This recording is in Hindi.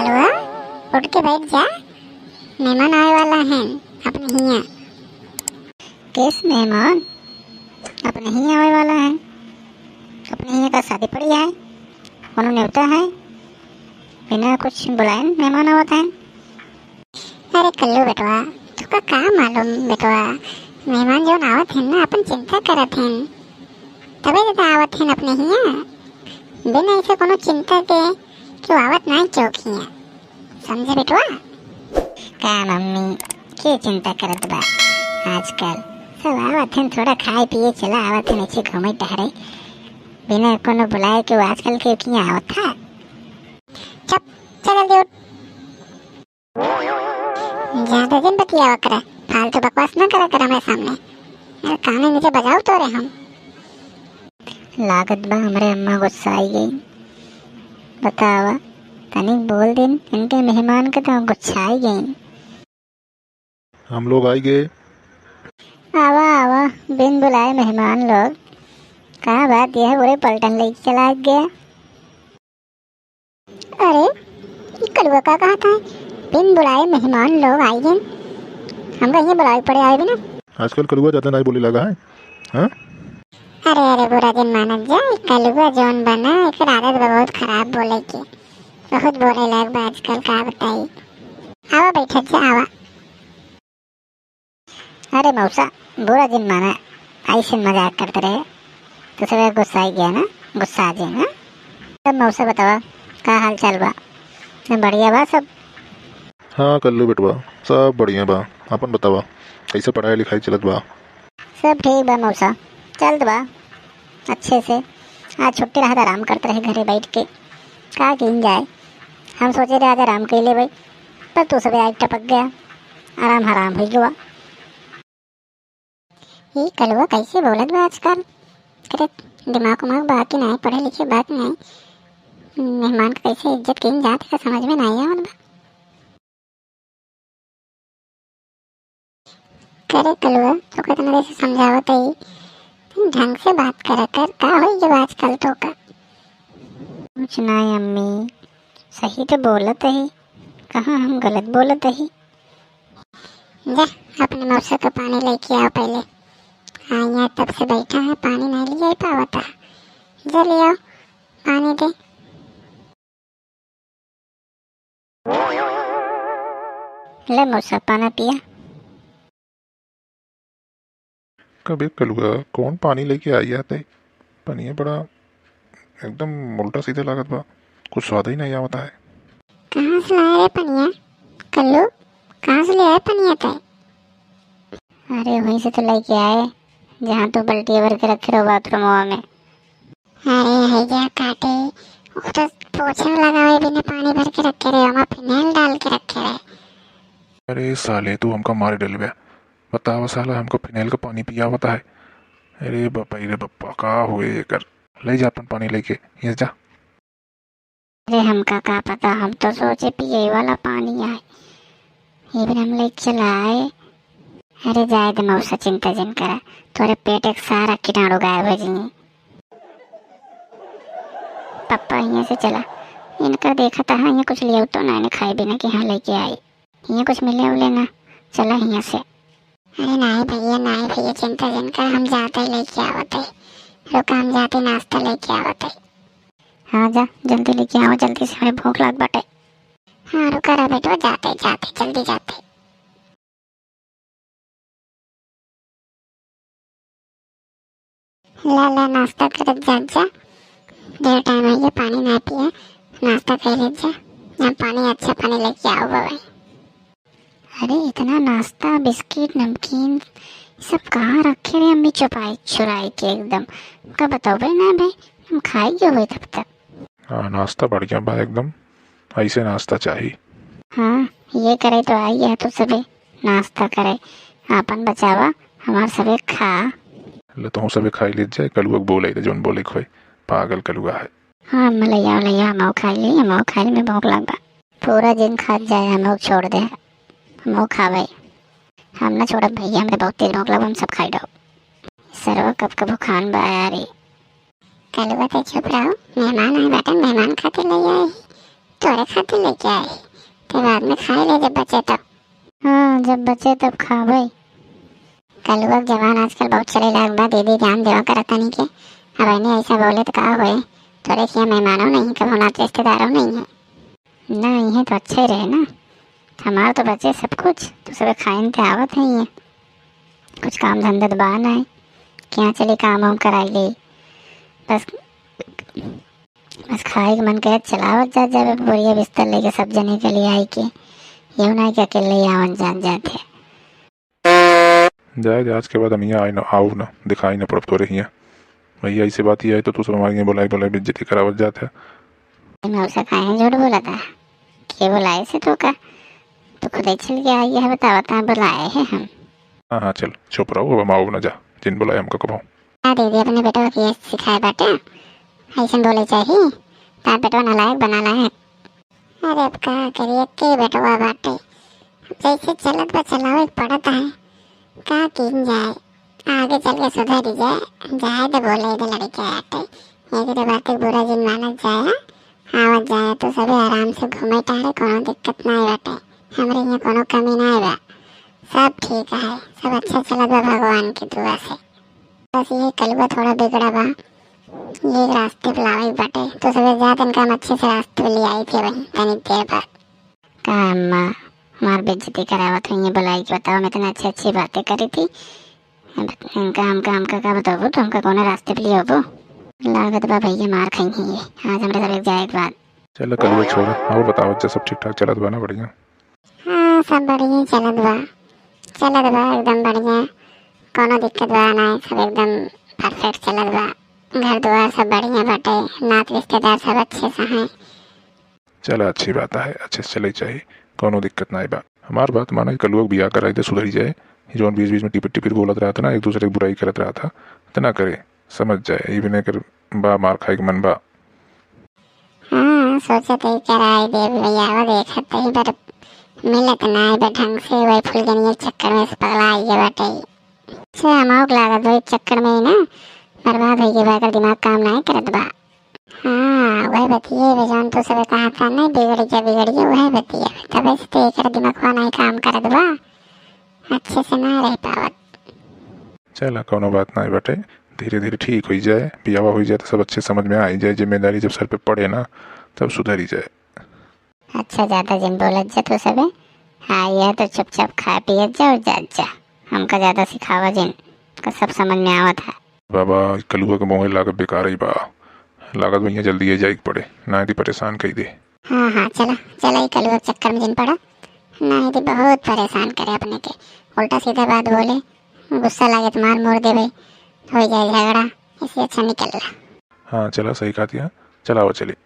कलवा उठ के बैठ जा, मेहमान आने वाला है अपने हिया। किस मेहमान? अपने हिया आने वाला है। अपने हिया का शादी पड़ी है, उन्होंने न्योता है, बिना कुछ बुलाए मेहमान आवत है। अरे कल्लू बेटवा, तुका का मालूम बेटवा, मेहमान जो आवत है ना अपन चिंता करत हैं, तबे तो आवत हैं अपने हिया। बिना ऐसे कोनो चिंता के क्यों आवत नहीं चौकिया, समझे बेटवा? का मम्मी के चिंता करत बा, आजकल सब आवत हैं थोड़ा खाए पिए चला आवत हैं, नीचे घूमे टहरे बिना कोनो बुलाए के आजकल के किया आवत था। चल जल्दी उठ, ज्यादा दिन बतिया करा, फालतू बकवास ना करा कर हमारे सामने। अरे काने नीचे बजाओ तो रे हम। लागत बा हमारे अम्मा गुस्सा आई गई। बतावा तनिक बोल दिन, इनके मेहमान के तो गुस्सा आई गई। हम लोग आई गए। आवा आवा बिन बुलाए मेहमान लोग, कहा बात यह पूरे पलटन लेके चला गया। अरे ये कलुआ का कहा था, बिन बुलाए मेहमान लोग आई गए, हमका ये बुलाए पड़े आए भी ना। आजकल कलुआ ज्यादा नहीं बोले लगा है, हाँ? अरे अरे बुरा दिन मानत जा, कलुआ जौन बना एक आदत बहुत खराब बोले की, बहुत बोले लग बा आजकल, का बताई। आवा बैठत जा आवा। अरे मौसा बुरा दिन माना, ऐसे मजाक करते रहे तो सब गुस्सा आई गया ना, गुस्सा आ जाए ना। तब मौसा बतावा का हाल चाल बा, बढ़िया बा सब? हाँ कल्लू बेटवा सब बढ़िया बा, अपन बतावा कैसे पढ़ाई लिखाई चलत बा? सब ठीक बा मौसा, चलत बा अच्छे से। आज छुट्टी रहा था, आराम करते रहे घरे बैठ के, का किन जाए। हम सोचे रहे आज आराम कर ले भाई, पर तू सब आज टपक गया, आराम हराम हो गया। ये कलवा कैसे बोलत बा आजकल, करे दिमाग उमाग बाकी नहीं, पढ़े लिखे बात नहीं, मेहमान का कैसे इज्जत किन जात है समझ में नहीं आवत बा। करे कलवा तो कितना देर से समझावत है, ढंग से बात करा कर, का होई जब आजकल तो का कुछ नहीं। अम्मी सही तो बोलत है, कहाँ हम गलत बोलत है। जा अपने मौसा का पानी लेके आओ पहले, हाँ यहाँ तब से बैठा है, पानी नहीं ले जा पावता, जा ले आओ पानी दे। ले मौसा पानी पिया। कभी कलुआ कौन पानी लेके आई आते, पानी बड़ा एकदम उल्टा सीधा लागत बा, कुछ स्वाद ही नहीं आवता है। कहाँ से लाए रे पनिया कल्लू, कहाँ से ले आए पनिया ते? अरे वहीं से तो लेके आए जहाँ तू बल्टी भर के रखे रहो बाथरूम में। अरे है जा काटे, वो तो पोछा लगाए बिना पानी भर के रखे रहे, वहाँ फिनाइल डाल के रखे रहे। अरे साले तू हमका मारे डल गया, बतावा साला हमको फिनाइल का पानी पिया होता है। अरे बापा रे बापा का हुए कर, ले जा अपन पानी लेके ये जा। अरे हमका का पता, हम तो सोचे पिए वाला पानी आए, ये भी हम लेके चला आए। अरे जाए दे मौसा, चिंता जिन करा, तोरे पेट एक सारा कीटाणु गायब हो जाएंगे। पप्पा यहाँ से चला, इनका देखा था यहाँ कुछ लिया तो ना खाए बिना कि हाँ लेके आई, यहाँ कुछ मिले उले ना, चला यहाँ से। अरे नहीं भैया चिंता जिन कर, हम जाते ही लेके आवते, रुका हम जाते नाश्ता लेके आवते। हाँ जा जल्दी लेके आओ, जल्दी से, हमें भूख लग बटे। हाँ रुका रहा बेटो, जाते जाते जल्दी जाते। ला ला नाश्ता कर जा, देर टाइम है, पानी ना पिए, नाश्ता कर ले जा, यहाँ पानी अच्छा पानी लेके आओ भाई। अरे इतना नाश्ता बिस्किट नमकीन सब कहाँ रखे रे अम्मी, चुपाई चुराई के एकदम, का बताओ भाई ना भाई, हम खाएंगे हुए तब तक। हाँ नाश्ता बढ़िया बा एकदम, ऐसे नाश्ता चाहिए। हाँ ये करे तो आई है, तो सबे नाश्ता करे, अपन बचावा हमार सबे खा। ले तो सबे खाई ले जाए, कलुआ बोले जोन बोले खोए, पागल कलुआ है। हाँ लैया हम खाई ली, हम खाई में भूख लगा, पूरा दिन खा जाए, हम छोड़ दे, हम खावे, हम ना छोड़ भैया, हमें बहुत तेज भूख लगा, हम सब खाई दो। सरवा कब कब खान बा यार, कलुआ तो चुप रहो, मेहमान आए बेटा, मेहमान खाते ले आए, तोरे खातिर लेके आई ते बाद में खाए ले जब बचे तब। हाँ जब बचे तब खा भाई। कलुआ जवान आजकल बहुत चले लाग बा, दीदी ध्यान देवा करता नहीं के। अब इन्हें ऐसा बोले तो कहा हुए तोरे किया मेहमानों नहीं कब होना रिश्तेदारों नहीं है ना, ये तो अच्छे रहे ना। हमारे तो बचे सब कुछ तो सब खाइन ते आवत है ये कुछ काम धंधा तो बाहर है क्या चली काम वाम कराई ली बस बस खाए के मन करे चलावत जा जावे बोरिया बिस्तर लेके सब जने के लिए आई के ये ना कि अकेले ही आवन जाते जाए आज के बाद हम यहाँ आए ना आओ ना दिखाई ना पड़ब तोरे यहाँ भैया ऐसी बात ही आई तो तू सब हमारी यहाँ बुलाई बुलाई बेइज्जती करावत जाते है। मैं उसे खाए झूठ बोला था के बुलाए से तो का तो खुद ही चल के आई है बता बुलाए हैं हम। हाँ हाँ चल चुप रहो, अब हम आओ ना जा जिन बुलाए हमको कब हाँ दीदी अपने बेटो को ये सिखाए बाटे ऐसा बोले चाहिए तार बेटवा नालायक बना लायक। अरे अब कहा करिए के बेटवा बाटे जैसे चलत बा चलावे पड़ता है का किन जाए आगे चल के सुधर जाए तो बोले इधर लड़के आटे ये तो बात बुरा जिन मानत जाए आवत जाए तो सभी आराम से घूमे टारे कोनो दिक्कत ना है बाटे हमरे यहाँ कोनो कमी ना है सब ठीक है सब अच्छा चलत बा भगवान की दुआ से। बस ये कलुआ थोड़ा बिगड़ा बा ये रास्ते पे लावे बाटे तो सभी ज्यादा इनका अच्छे से रास्ते पे ले आई थी वही तनी देर बाद का अम्मा मार बेइज्जती करावत हुई है बुलाई के बताओ मैं इतनी अच्छी अच्छी बातें करी थी इनका हमका का बताओ तो हमका कौन रास्ते पे लियो वो लागत बा भैया मार खाई है आज हमारे सब एक जाए एक बात। चलो कल छोड़ और बताओ अच्छा सब ठीक ठाक चलत बा ना बढ़िया। हाँ सब बढ़िया चलत बा एकदम बढ़िया कोनो दिक्कत बा ना सब एकदम परफेक्ट चलत बा घर द्वार सब बढ़िया बाटे नात रिश्तेदार सब अच्छे से हैं। चलो अच्छी बात है अच्छे से चले चाहिए कोनो दिक्कत ना बा। हमार बात माना कल लोग बिया कराई थे सुधरी जाए जो बीच बीच में टिपिट बोलत रहा था ना एक दूसरे की बुराई करत रहा था तो ना करे समझ जाए ये भी नहीं कर बा मार खाए के मन बा। हाँ सोचे तो कराई दे भैया वो देखते ही पर मिलत ना है ढंग से वही फुलगनी चक्कर में पगला आई है बाटे से अमाउक लागत वही चक्कर में ही ना बर्बाद हो गई बाकर दिमाग काम ना करत बा। हाँ वही बतिए बेजान तो सब कहा था नहीं बिगड़ी वही बतिए तब से तो एक दिमाग नहीं काम करत बा अच्छे से ना रह पावत। चला कोनो बात ना बटे धीरे धीरे ठीक हो जाए बियावा हो जाए तो सब अच्छे समझ में आ ही जाए जिम्मेदारी जब सर पे पड़े ना तब सुधर ही जाए। अच्छा ज्यादा जिन बोलत जा तो सबे हाँ यह तो चुपचाप खा पियत जा और जात जा हमका ज्यादा सिखावा जिन का सब समझ में आवत है। बाबा कलुआ के मोह लागत बेकार ही बा लागत भैया जल्दी ये जाए पड़े ना यदि परेशान कही दे। हाँ चला ही कलुआ चक्कर में जिन पड़ा ना यदि बहुत परेशान करे अपने के उल्टा सीधा बात बोले गुस्सा लगे तो मार मोड़ दे भाई हो जाए झगड़ा इससे अच्छा निकल रहा। हाँ चला सही कहा दिया चलाओ चलिए।